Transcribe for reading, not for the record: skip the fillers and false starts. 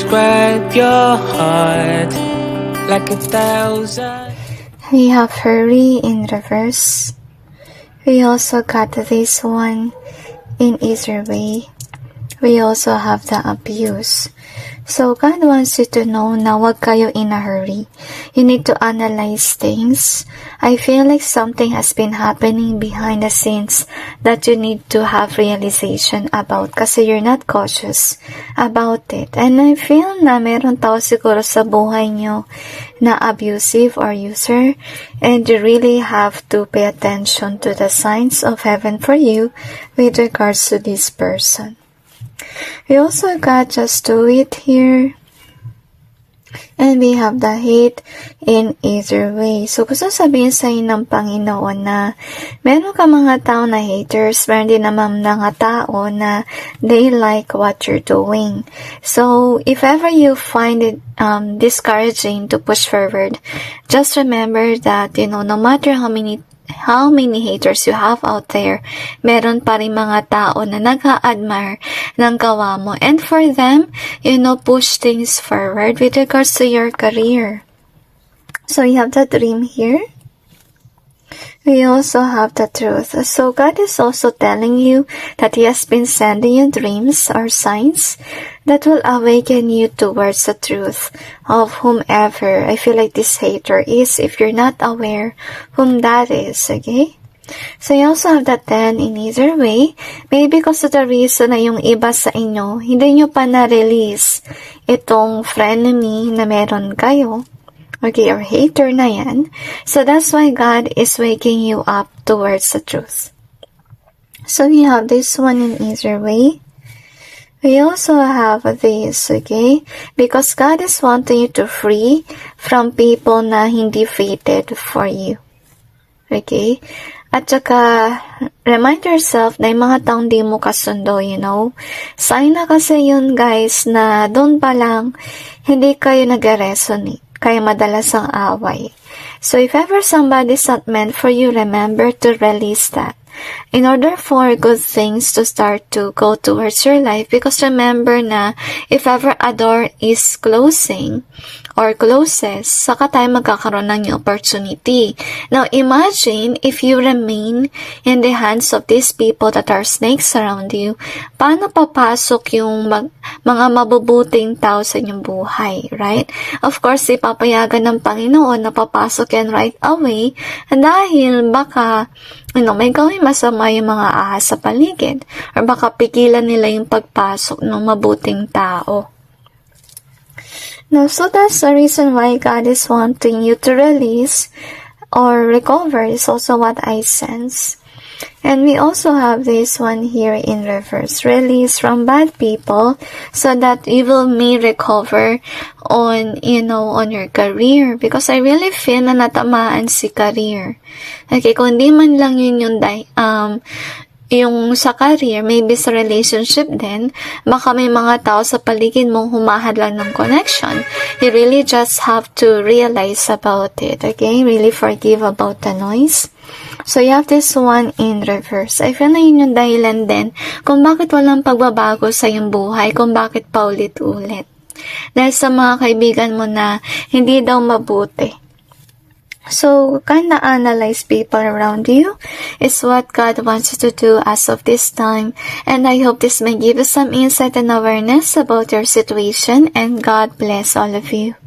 describe your heart like 1,000. We have hurry in reverse. We also got this one in either way. We also have the abuse. So God wants you to know na wag kayo in a hurry. You need to analyze things. I feel like something has been happening behind the scenes that you need to have realization about kasi you're not cautious about it. And I feel na meron tao siguro sa buhay nyo na abusive or user, and you really have to pay attention to the signs of heaven for you with regards to this person. We also got just do it here. And we have the hate in either way. So, gusto sabihin sa inyo ng Panginoon na meron ka mga tao na haters, meron din naman mga tao na they like what you're doing. So, if ever you find it discouraging to push forward, just remember that, no matter how many haters you have out there, meron pa rin mga tao na nag-a-admire ng gawa mo. And for them, push things forward with regards to your career. So, you have the dream here. We also have the truth. So, God is also telling you that He has been sending you dreams or signs that will awaken you towards the truth of whomever I feel like this hater is, if you're not aware whom that is, okay? So, you also have the 10 in either way. Maybe because of the reason na yung iba sa inyo, hindi nyo pa na-release itong frenemy na meron kayo. Okay, or hater na yan. So, that's why God is waking you up towards the truth. So, we have this one in either way. We also have this, okay? Because God is wanting you to free from people na hindi fated for you. Okay? At saka, remind yourself na yung mga taong di mo kasundo, Sign na kasi yun, guys, na doon pa lang, hindi kayo nag-resonate. Kaya madalas ang away. So, if ever somebody's not meant for you, remember to release that. In order for good things to start to go towards your life, because remember na if ever a door is closing or closes, saka tayo magkakaroon ng new opportunity. Now, imagine if you remain in the hands of these people that are snakes around you, paano papasok yung mga mabubuting tao sa inyong buhay, right? Of course, ipapayagan ng Panginoon na papasok yan right away dahil baka may gawin masama yung mga ahas sa paligid or baka pigilan nila yung pagpasok ng mabuting tao. Now, so that's the reason why God is wanting you to release or recover is also what I sense. And we also have this one here in reverse. Release from bad people so that you may recover on your career. Because I really feel na natamaan si career. Okay, kung di man lang yun yung sa career, maybe sa relationship din, baka may mga tao sa paligid mong humahadlang ng connection. You really just have to realize about it, okay? Really forgive about the noise. So, you have this one in reverse. I feel na yun yung dahilan din kung bakit walang pagbabago sa iyong buhay, kung bakit paulit-ulit. Dahil sa mga kaibigan mo na hindi daw mabuti. So, kinda analyze people around you is what God wants you to do as of this time. And I hope this may give you some insight and awareness about your situation. And God bless all of you.